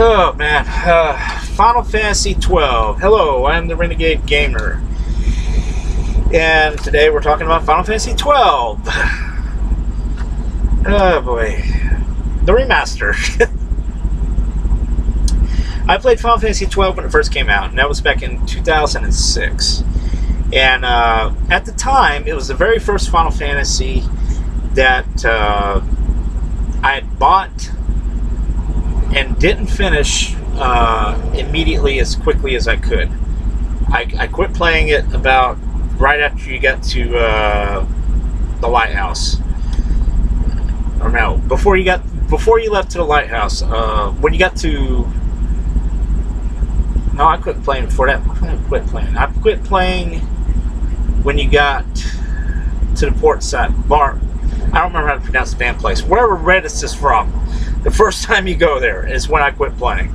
Oh man, Final Fantasy 12. Hello, I'm the Renegade Gamer, and today we're talking about Final Fantasy 12. Oh boy, the remaster. I played Final Fantasy 12 when it first came out, and that was back in 2006. And at the time, it was the very first Final Fantasy that I had bought and didn't finish immediately as quickly as I could. I quit playing it about right after you got to the lighthouse. Or no, before you left to the lighthouse. When you got to no, I quit playing before that. I quit playing when you got to the port side bar. I don't remember how to pronounce the damn place. Wherever Redis is from, the first time you go there is when I quit playing.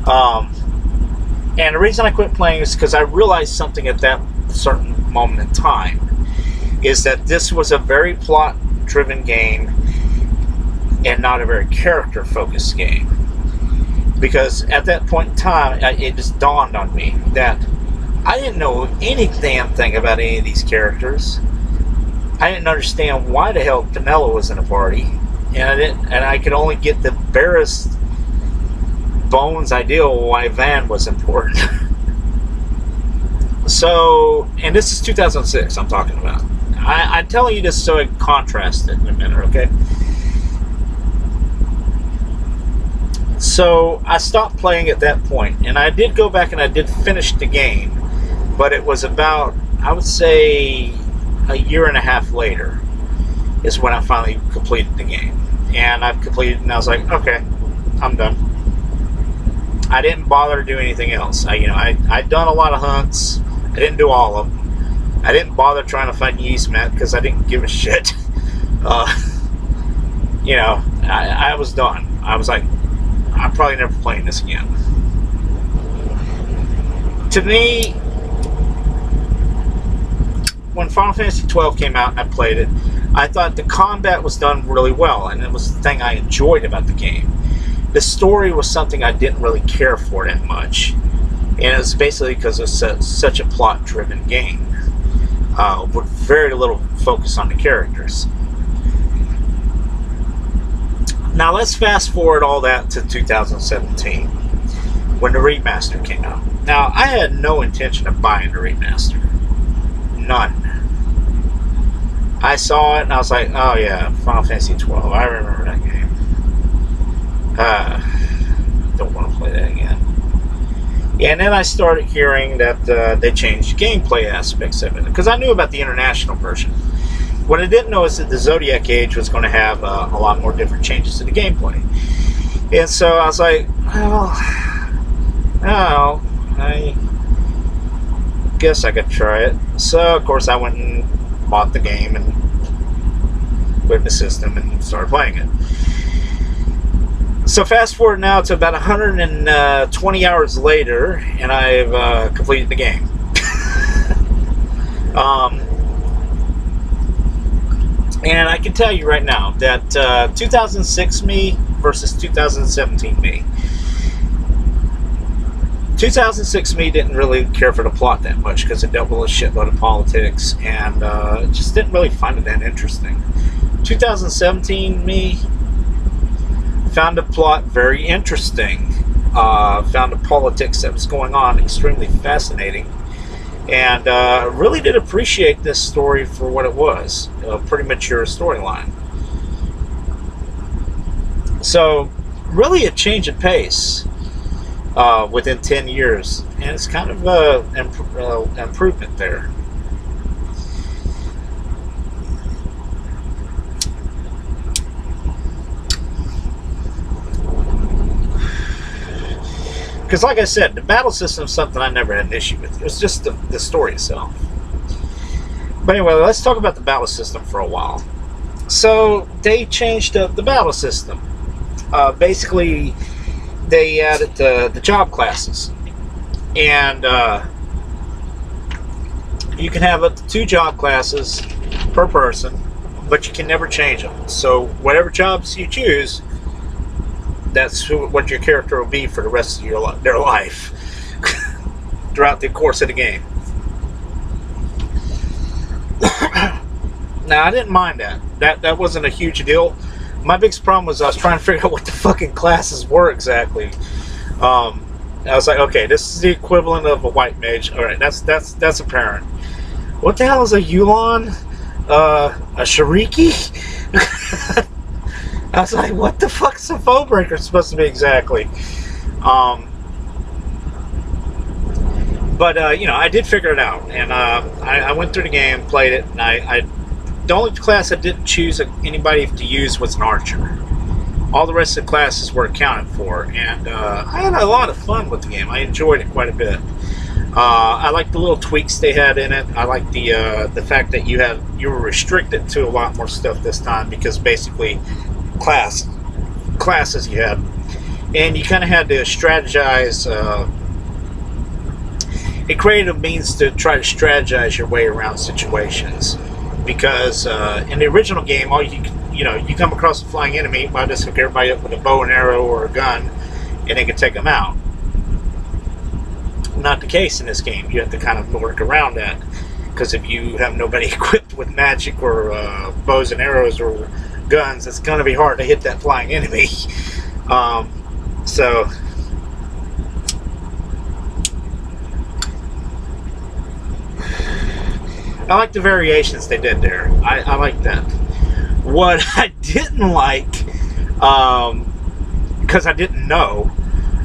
And the reason I quit playing is because I realized something at that certain moment in time, is that this was a very plot-driven game and not a very character-focused game. Because at that point in time, it just dawned on me that I didn't know any damn thing about any of these characters. I didn't understand why the hell Vanilla was in a party, and I could only get the barest bones idea why Van was important. So, and this is 2006 I'm talking about. I'm telling you this so I can contrast it in a minute, okay? So I stopped playing at that point, and I did go back and I did finish the game, but it was about, I would say, a year and a half later is when I finally completed the game. And I've completed, and I was like, okay, I'm done. I didn't bother to do anything else. I'd done a lot of hunts. I didn't do all of them. I didn't bother trying to find Yeastmat because I didn't give a shit. I was done. I was like, I'm probably never playing this again. To me, when Final Fantasy 12 came out and I played it, I thought the combat was done really well, and it was the thing I enjoyed about the game. The story was something I didn't really care for that much, and it was basically because it was such a plot-driven game with very little focus on the characters. Now let's fast forward all that to 2017 when the remaster came out. Now I had no intention of buying the remaster. None. I saw it and I was like, oh yeah, Final Fantasy 12. I remember that game. Don't want to play that again. Yeah, and then I started hearing that they changed gameplay aspects of it, because I knew about the international version. What I didn't know is that the Zodiac Age was going to have a lot more different changes to the gameplay. And so I was like, well, I guess I could try it. So, of course, I went and bought the game and put the system and started playing it. So fast forward now to about 120 hours later, and I've completed the game. And I can tell you right now that 2006 me versus 2017 me. 2006 me didn't really care for the plot that much because it dealt with a shitload of politics, and just didn't really find it that interesting. 2017 me found the plot very interesting, found the politics that was going on extremely fascinating, and really did appreciate this story for what it was, a pretty mature storyline. So really a change of pace within 10 years, and it's kind of an improvement there. Because like I said, the battle system is something I never had an issue with. It was just the story itself. But anyway, let's talk about the battle system for a while. So they changed up the battle system. Basically, they added the job classes. And you can have up to 2 job classes per person, but you can never change them. So whatever jobs you choose, that's what your character will be for the rest of their life throughout the course of the game. Now, I didn't mind that. That wasn't a huge deal. My biggest problem was I was trying to figure out what the fucking classes were exactly. I was like, okay, this is the equivalent of a white mage. All right, that's apparent. What the hell is a Yulon? A Shariki? I was like, what the fuck is a foe breaker supposed to be exactly? But you know, I did figure it out, and I went through the game, played it, and the only class I didn't choose anybody to use was an archer. All the rest of the classes were accounted for, and I had a lot of fun with the game. I enjoyed it quite a bit. I liked the little tweaks they had in it. I liked the fact that you were restricted to a lot more stuff this time, because basically classes you had, and you kind of had to strategize. It created a means to try to strategize your way around situations, because in the original game, you come across a flying enemy, might just hook everybody up with a bow and arrow or a gun, and they can take them out. Not the case in this game. You have to kind of work around that, because if you have nobody equipped with magic or bows and arrows or guns, it's going to be hard to hit that flying enemy. So I like the variations they did there. I like that. What I didn't like, because I didn't know,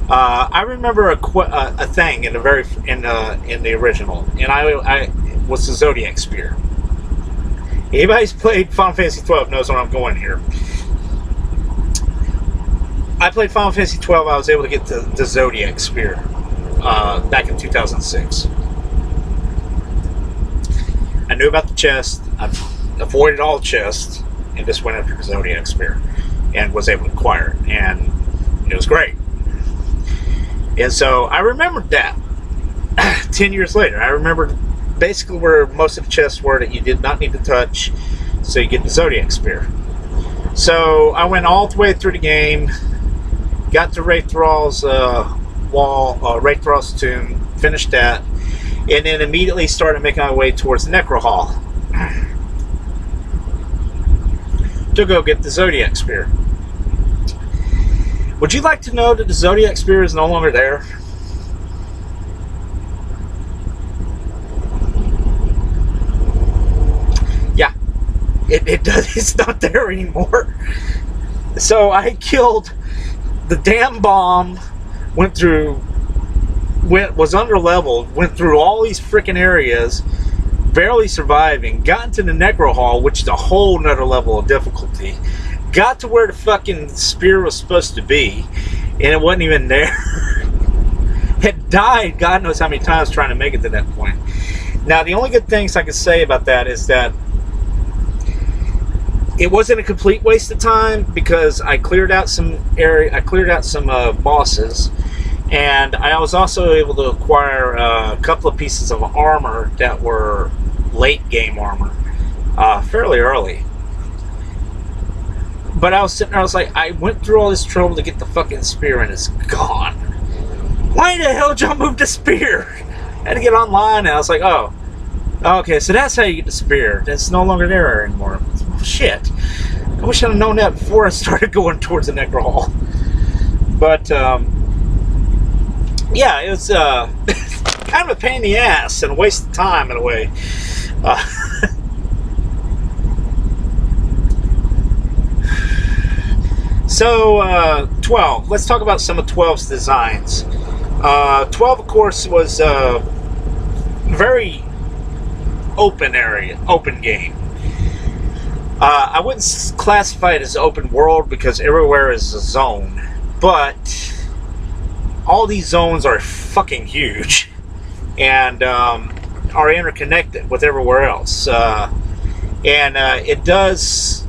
I remember a thing in the original, and I was the Zodiac Spear. Anybody who's played Final Fantasy XII knows where I'm going here. I played Final Fantasy XII. I was able to get the Zodiac Spear back in 2006. I knew about the chest. I avoided all the chests and just went after the Zodiac Spear and was able to acquire it, and it was great. And so I remembered that 10 years later. I remembered basically where most of the chests were that you did not need to touch, so you get the Zodiac Spear. So I went all the way through the game, got to Wraithral's Wraithral's tomb, finished that, and then immediately started making my way towards the Necro Hall to go get the Zodiac Spear. Would you like to know that the Zodiac Spear is no longer there? Yeah, it does. It's not there anymore. So I killed the damn bomb, was under leveled, went through all these freaking areas, barely surviving, got into the Necro Hall, which is a whole nother level of difficulty, got to where the fucking spear was supposed to be, and it wasn't even there. Had died God knows how many times trying to make it to that point. Now, the only good things I can say about that is that it wasn't a complete waste of time, because I cleared out some bosses, and I was also able to acquire a couple of pieces of armor that were late game armor, fairly early. But I was sitting there, I was like, I went through all this trouble to get the fucking spear, and it's gone. Why the hell did y'all move the spear? I had to get online, and I was like, oh, okay, so that's how you get the spear. It's no longer there anymore. Oh, shit. I wish I'd have known that before I started going towards the Necro Hall. But, yeah, it was kind of a pain in the ass and a waste of time in a way. So, 12. Let's talk about some of 12's designs. 12, of course, was a very open game. I wouldn't classify it as open world, because everywhere is a zone, but all these zones are fucking huge and are interconnected with everywhere else, and it does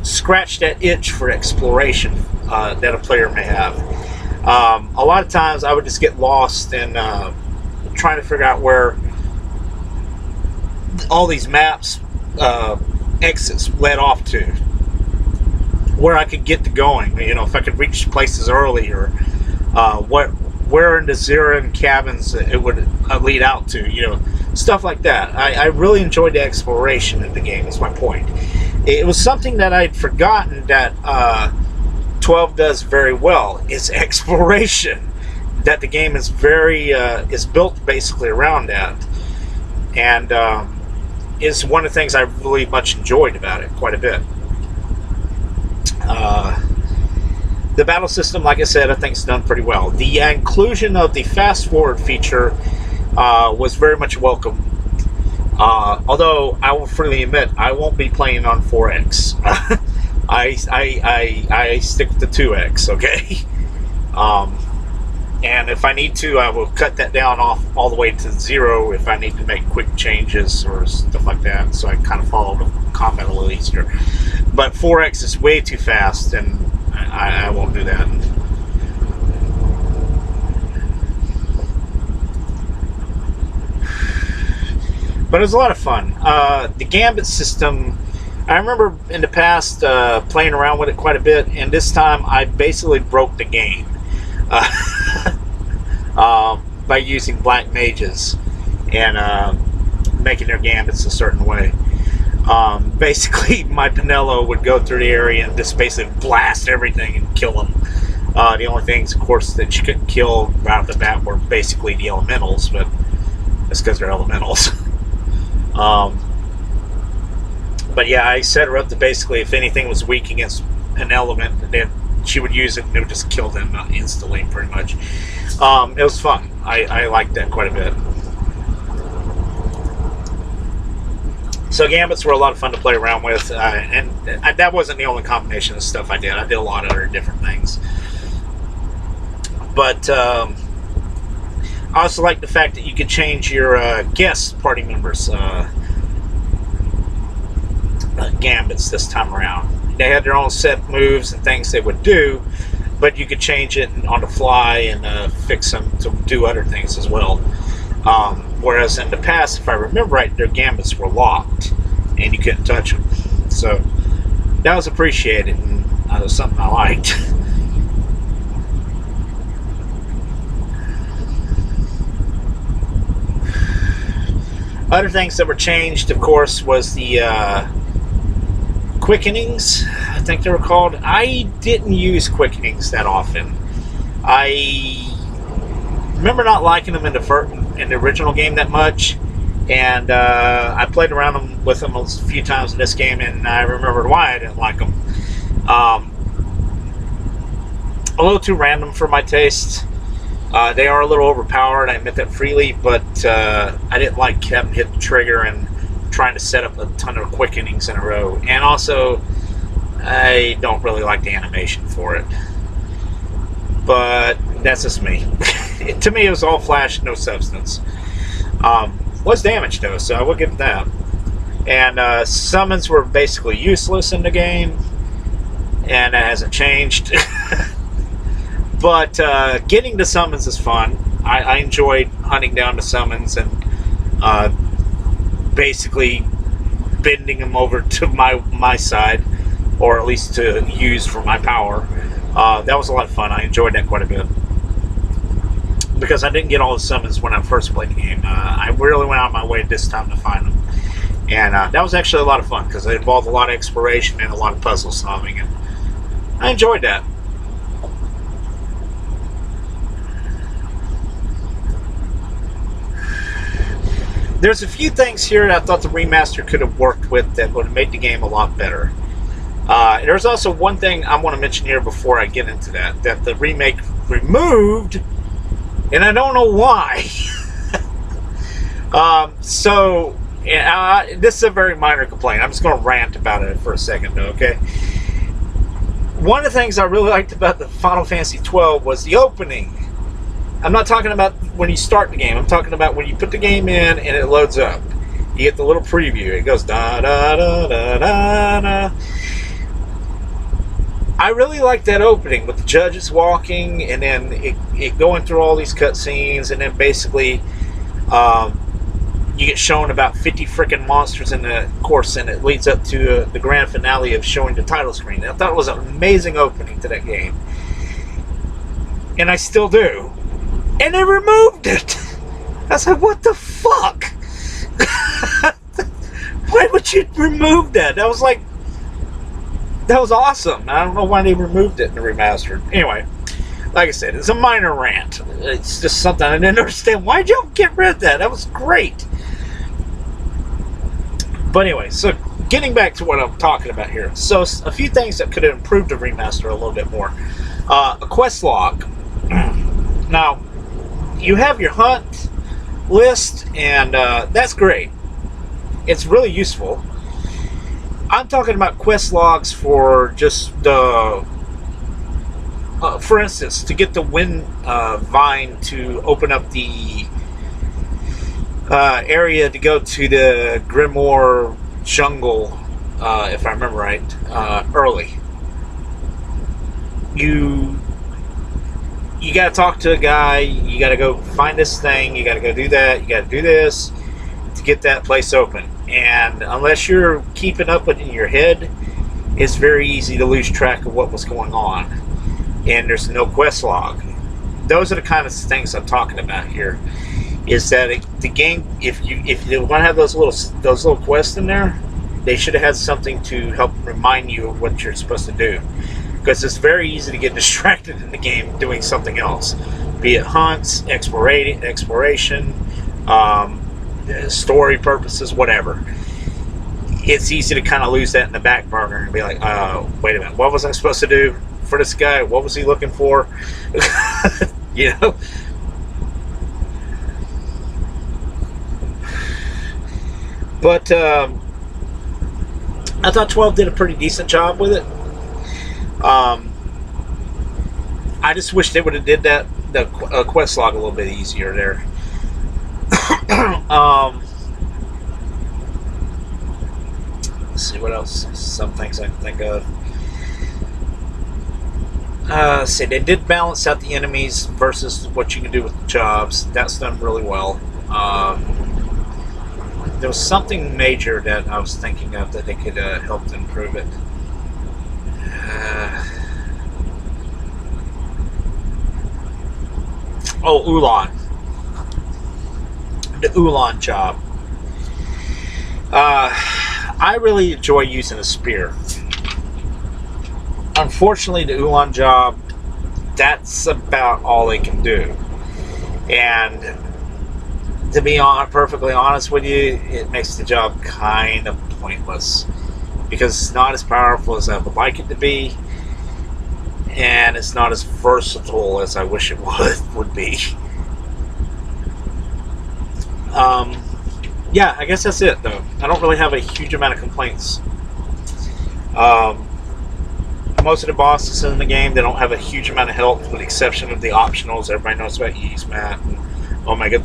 scratch that itch for exploration that a player may have. A lot of times I would just get lost in trying to figure out where all these maps exits led off to. where I could get to going. You know, if I could reach places early, or where in the Zeran cabins it would lead out to. You know, stuff like that. I really enjoyed the exploration in the game. Is my point. It was something that I'd forgotten that 12 does very well. Is exploration. That the game is very is built basically around that, and is one of the things I really much enjoyed about it quite a bit. The battle system, like I said, I think is done pretty well. The inclusion of the fast forward feature was very much welcome. Although I will freely admit I won't be playing on 4X. I stick with the 2X. Okay. And if I need to, I will cut that down off all the way to 0 if I need to make quick changes or stuff like that. So I kind of follow the combat a little easier. But 4X is way too fast, and I won't do that. But it was a lot of fun. The Gambit system, I remember in the past playing around with it quite a bit, and this time I basically broke the game. By using black mages and making their gambits a certain way. Basically, my Pinello would go through the area and just basically blast everything and kill them. The only things, of course, that you couldn't kill right off the bat were basically the elementals, but that's because they're elementals. But yeah, I set her up to basically, if anything was weak against an element, then she would use it and it would just kill them instantly, pretty much. It was fun. I liked that quite a bit. So gambits were a lot of fun to play around with, and that wasn't the only combination of stuff I did. I did a lot of other different things. But I also like the fact that you could change your guest party members' gambits this time around. They had their own set moves and things they would do, but you could change it on the fly and fix them to do other things as well. Whereas in the past, if I remember right, their gambits were locked and you couldn't touch them. So that was appreciated, and that was something I liked. Other things that were changed, of course, was the quickenings, I think they were called. I didn't use quickenings that often. I remember not liking them in the original game that much, and I played around with them a few times in this game, and I remembered why I didn't like them. A little too random for my taste. They are a little overpowered, I admit that freely, but I didn't like having to hit the trigger and trying to set up a ton of quickenings in a row. And also, I don't really like the animation for it. But that's just me. To me, it was all flash, no substance. Was damage though, so I will give it that. And summons were basically useless in the game, and that hasn't changed. But getting the summons is fun. I enjoyed hunting down the summons and basically bending them over to my side, or at least to use for my power. That was a lot of fun. I enjoyed that quite a bit, because I didn't get all the summons when I first played the game. I really went out of my way this time to find them, and that was actually a lot of fun because it involved a lot of exploration and a lot of puzzle solving, and I enjoyed that. There's a few things here that I thought the remaster could have worked with that would have made the game a lot better. There's also one thing I want to mention here before I get into that the remake removed, and I don't know why. This is a very minor complaint. I'm just going to rant about it for a second, though, okay? One of the things I really liked about the Final Fantasy XII was the opening. I'm not talking about when you start the game. I'm talking about when you put the game in and it loads up. You get the little preview. It goes da da da da da da. I really like that opening with the judges walking, and then it going through all these cutscenes, and then basically you get shown about 50 freaking monsters in the course, and it leads up to the grand finale of showing the title screen. I thought it was an amazing opening to that game, and I still do. And they removed it. I was like, what the fuck? Why would you remove that? That was awesome. I don't know why they removed it in the remastered. Anyway, like I said, it's a minor rant. It's just something I didn't understand. Why'd you get rid of that? That was great. But anyway, so getting back to what I'm talking about here. So a few things that could have improved the remaster a little bit more. A quest log. Now, you have your hunt list, and that's great. It's really useful. I'm talking about quest logs for just the... for instance, to get the wind vine to open up the area to go to the Grimoire jungle, if I remember right, early. You got to talk to a guy, you got to go find this thing, you got to go do that, you got to do this to get that place open. And unless you're keeping up with it in your head, it's very easy to lose track of what was going on. And there's no quest log. Those are the kind of things I'm talking about here. Is that the game, if you want to have those little quests in there, they should have had something to help remind you of what you're supposed to do. Because it's very easy to get distracted in the game doing something else, be it hunts, exploration, story purposes, whatever. It's easy to kind of lose that in the back burner and be like, wait a minute, what was I supposed to do for this guy? What was he looking for? You know? But I thought 12 did a pretty decent job with it. I just wish they would have did the quest log a little bit easier there. Let's see what else. Some things I can think of. See, they did balance out the enemies versus what you can do with the jobs. That's done really well. There was something major that I was thinking of that they could help to improve it. Ulan. The Ulan job. I really enjoy using a spear. Unfortunately, the Ulan job, that's about all they can do. And to be perfectly honest with you, it makes the job kind of pointless. Because it's not as powerful as I would like it to be. And it's not as versatile as I wish it would be. Yeah, I guess that's it, though. I don't really have a huge amount of complaints. Most of the bosses in the game, they don't have a huge amount of health, with the exception of the optionals. Everybody knows about Yeast Mat and Omega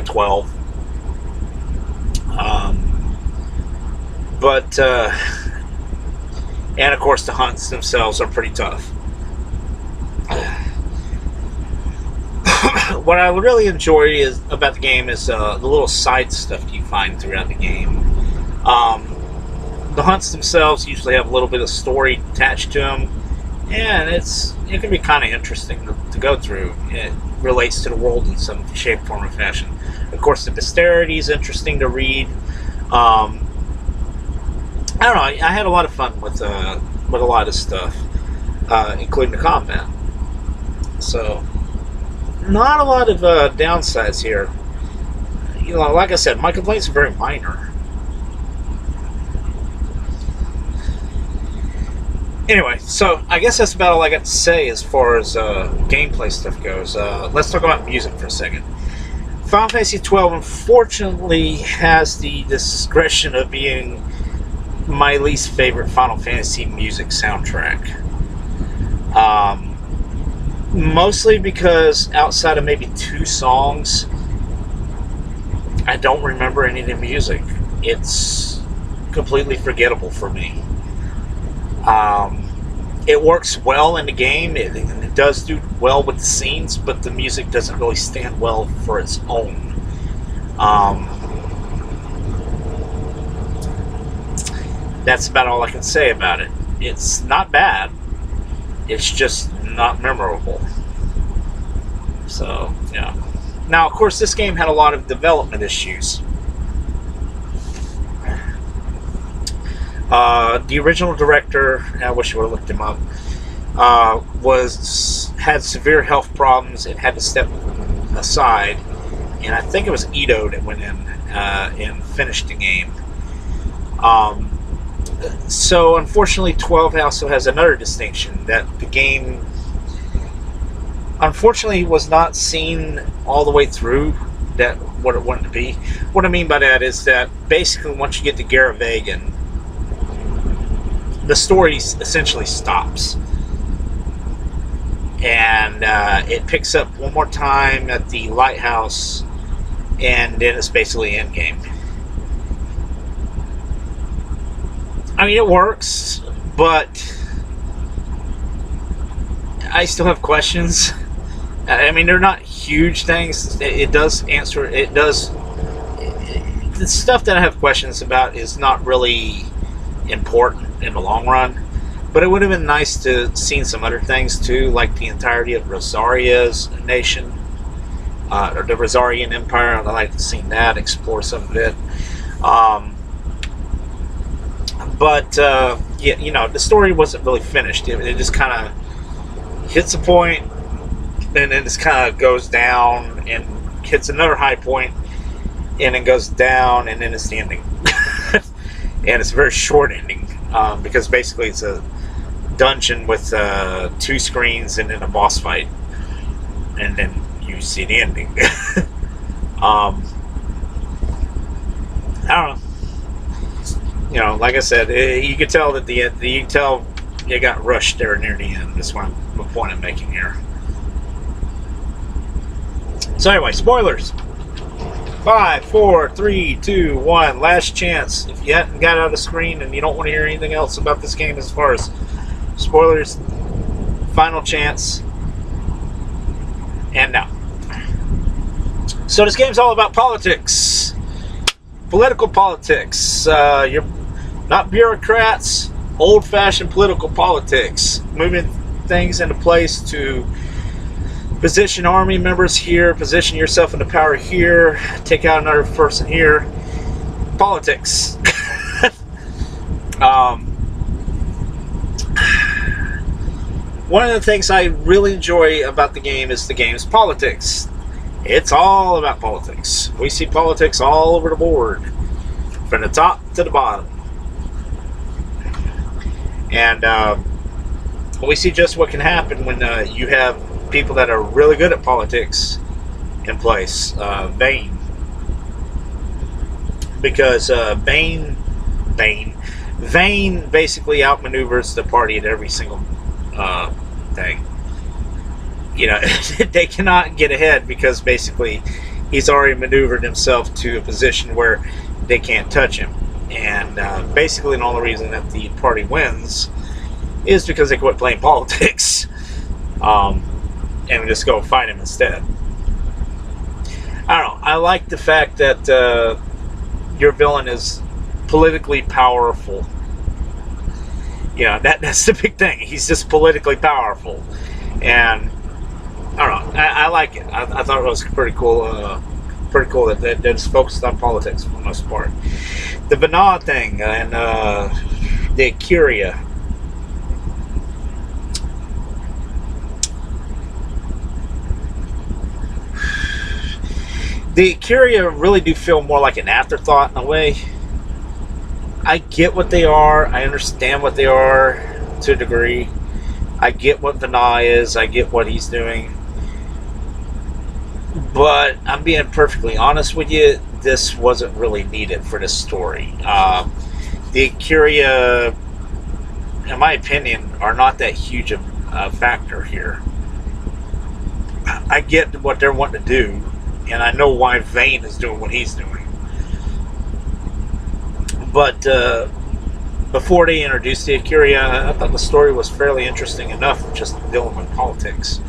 12. And of course the hunts themselves are pretty tough. What I really enjoy about the game is the little side stuff you find throughout the game. The hunts themselves usually have a little bit of story attached to them, and it can be kind of interesting to go through. It relates to the world in some shape, form, or fashion. Of course, the bestiarity is interesting to read. I don't know. I had a lot of fun with a lot of stuff, including the combat. So, not a lot of downsides here. You know, like I said, my complaints are very minor. Anyway, so I guess that's about all I got to say as far as gameplay stuff goes. Let's talk about music for a second. Final Fantasy XII, unfortunately, has the discretion of being my least favorite Final Fantasy music soundtrack. Mostly because outside of maybe 2 songs, I don't remember any of the music. It's completely forgettable for me. It works well in the game. It does do well with the scenes, but the music doesn't really stand well for its own. Um, that's about all I can say about it. It's not bad. It's just not memorable. So, yeah. Now, of course, this game had a lot of development issues. The original director, I wish I would have looked him up, had severe health problems and had to step aside. And I think it was Ito that went in and finished the game. So unfortunately, 12 also has another distinction, that the game unfortunately was not seen all the way through that what it wanted to be. What I mean by that is that basically once you get to Garavegan, the story essentially stops. And it picks up one more time at the lighthouse, and then it's basically endgame. I mean, it works, but I still have questions. I mean, they're not huge things. It does answer. It does. The stuff that I have questions about is not really important in the long run. But it would have been nice to seen some other things too, like the entirety of Rosaria's nation, or the Rosarian Empire. I'd like to see that, explore some of it. But yeah, you know, the story wasn't really finished. It just kind of hits a point, and then it just kind of goes down and hits another high point, and then goes down, and then it's the ending. And it's a very short ending, because basically it's a dungeon with 2 screens and then a boss fight, and then you see the ending. I don't know. You know, like I said, you could tell that you could tell it got rushed there near the end. That's what the point I'm making here. So anyway, spoilers. 5, 4, 3, 2, 1. Last chance. If you hadn't got out of the screen and you don't want to hear anything else about this game as far as spoilers, final chance. And now. So this game's all about politics. Political politics. You're not bureaucrats. Old-fashioned political politics. Moving things into place to position army members here, position yourself into power here, take out another person here. Politics. One of the things I really enjoy about the game is the game's politics. It's all about politics. We see politics all over the board, from the top to the bottom. And we see just what can happen when you have people that are really good at politics in place. Vane. Because Vane basically outmaneuvers the party at every single thing. You know, they cannot get ahead because basically he's already maneuvered himself to a position where they can't touch him. And basically the only reason that the party wins is because they quit playing politics. And just go fight him instead. I don't know. I like the fact that your villain is politically powerful. You know, that's the big thing. He's just politically powerful. And I don't know. I like it. I thought it was pretty cool. Pretty cool that it's focused on politics for the most part. The Vana thing and the Curia. The Curia really do feel more like an afterthought in a way. I get what they are. I understand what they are to a degree. I get what Vana is. I get what he's doing. But I'm being perfectly honest with you. This wasn't really needed for this story. The Curia, in my opinion, are not that huge of a factor here. I get what they're wanting to do. And I know why Vane is doing what he's doing. But before they introduced the Curia, I thought the story was fairly interesting enough, just dealing with politics.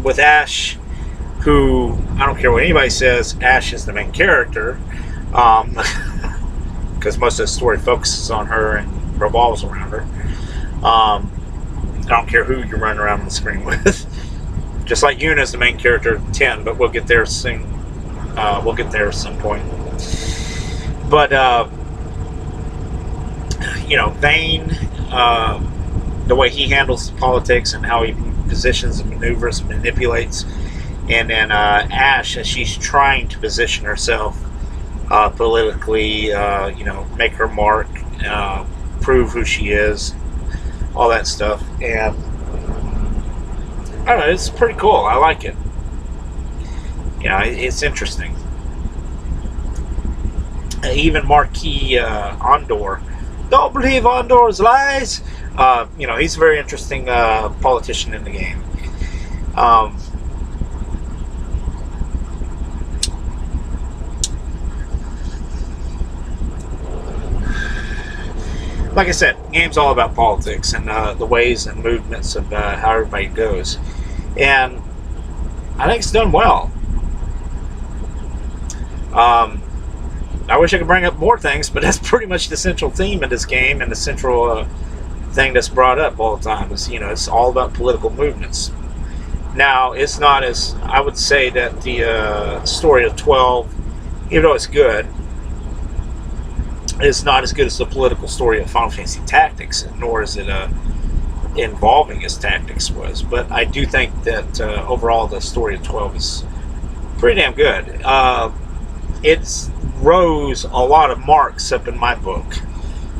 With Ash, who, I don't care what anybody says, Ash is the main character, because most of the story focuses on her and revolves around her. I don't care who you're running around on the screen with. Just like Yuna is the main character of 10, but we'll get there soon. We'll get there at some point. But, Vane, the way he handles politics and how he positions and maneuvers and manipulates. And then Ash, as she's trying to position herself politically, make her mark, prove who she is, all that stuff. And I don't know, it's pretty cool. I like it. It's interesting. Even Marquis Andor. Don't believe Andor's lies. He's a very interesting politician in the game. Like I said, the game's all about politics and the ways and movements of how everybody goes. And I think it's done well. I wish I could bring up more things, but that's pretty much the central theme of this game, and the central thing that's brought up all the time is, it's all about political movements. Now, it's not as, I would say that the story of 12, even though it's good, it's not as good as the political story of Final Fantasy Tactics, nor is it involving as Tactics was. But I do think that overall the story of 12 is pretty damn good. It's rose a lot of marks up in my book,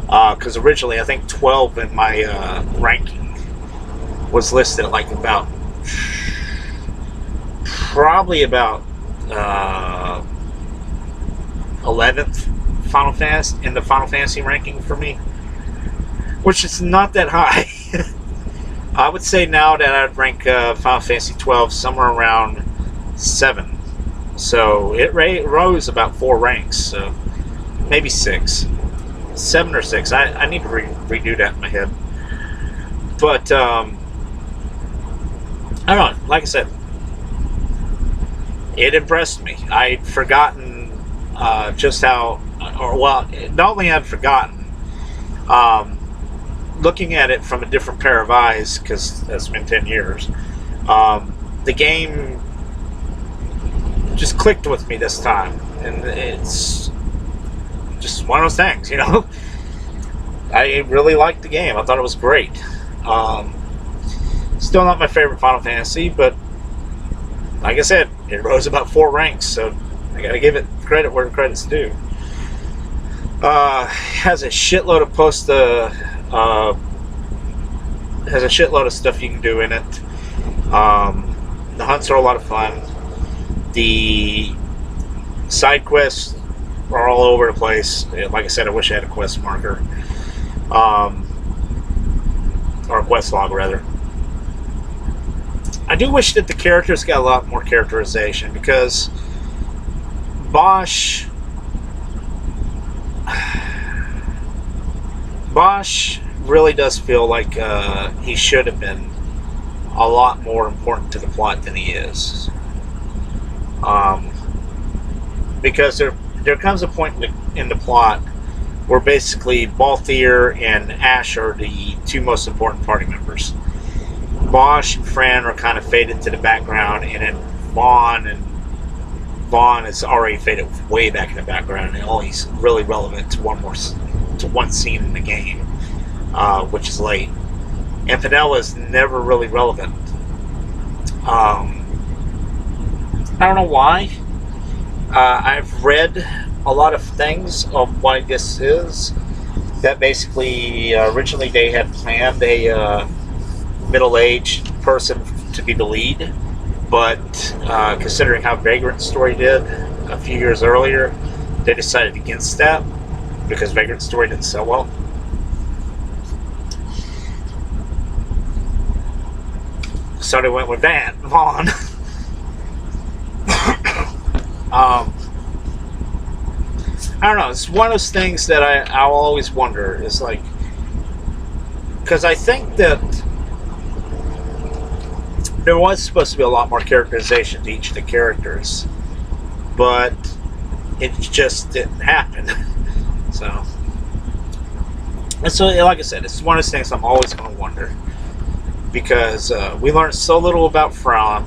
because originally I think 12 in my ranking was listed at like about probably about 11th Final Fantasy in the Final Fantasy ranking for me, which is not that high. I would say now that I'd rank Final Fantasy 12 somewhere around 7. So it rose about 4 ranks, so maybe 6. 7 or 6. I need to redo that in my head. But, I don't know, like I said, it impressed me. I'd forgotten just how, not only had forgotten, looking at it from a different pair of eyes, because that's been 10 years, the game just clicked with me this time, and it's just one of those things, I really liked the game. I thought it was great. Still not my favorite Final Fantasy, but like I said, it rose about 4 ranks, so I gotta give it credit where credit's due. Has a shitload of has a shitload of stuff you can do in it. The hunts are a lot of fun. The side quests are all over the place. Like I said, I wish I had a quest marker. Or a quest log, rather. I do wish that the characters got a lot more characterization, because Bosch really does feel like he should have been a lot more important to the plot than he is. Because there comes a point in the plot where basically Balthier and Ash are the 2 most important party members. Bosch and Fran are kind of faded to the background, and then Vaughn is already faded way back in the background, and only really relevant to one scene in the game, which is late. And Penella is never really relevant. I don't know why. I've read a lot of things of why this is. That basically, originally they had planned a middle-aged person to be the lead, but considering how Vagrant's story did a few years earlier, they decided against that because Vagrant's story didn't sell well. So they went with Vaughn. I don't know, it's one of those things that I'll always wonder, is like, because I think that there was supposed to be a lot more characterization to each of the characters, but it just didn't happen. So, and so, like I said, it's one of those things I'm always going to wonder, because we learned so little about Fran.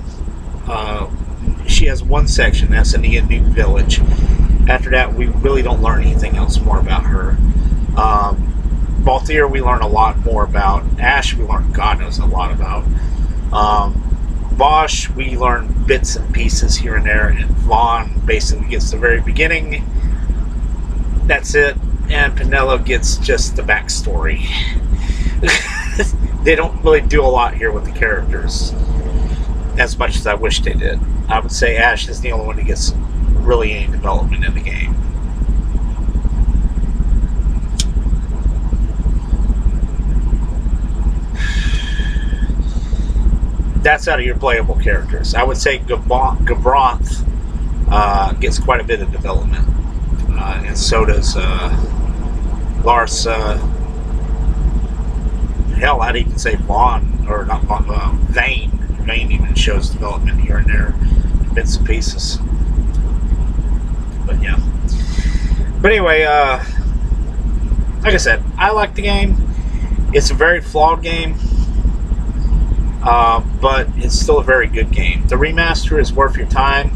She has one section, that's in the new village. After that, we really don't learn anything else more about her. Balthier, we learn a lot more about. Ash, we learn God knows a lot about. Bosch, we learn bits and pieces here and there, and Vaughn basically gets the very beginning. That's it, and Penelo gets just the backstory. They don't really do a lot here with the characters, as much as I wish they did. I would say Ash is the only one who gets really any development in the game. That's out of your playable characters. I would say Gabranth gets quite a bit of development, and so does Lars. Hell, I'd even say Vaughn, or not Vaughn, Vane. Vane even shows development here and there, bits and pieces. But yeah. But anyway, like I said, I like the game. It's a very flawed game, but it's still a very good game. The remaster is worth your time.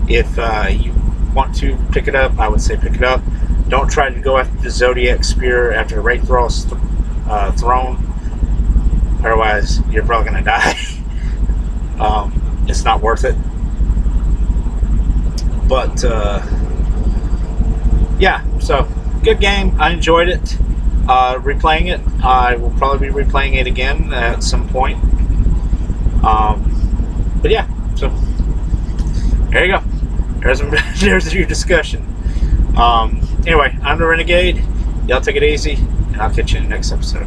If you want to pick it up, I would say pick it up. Don't try to go after the Zodiac Spear after the Wraithrall's throne. Otherwise, you're probably going to die. It's not worth it. But, yeah, so, good game. I enjoyed it. Replaying it, I will probably be replaying it again at some point. But yeah, so, there you go. There's your discussion. Anyway, I'm the Renegade. Y'all take it easy, and I'll catch you in the next episode.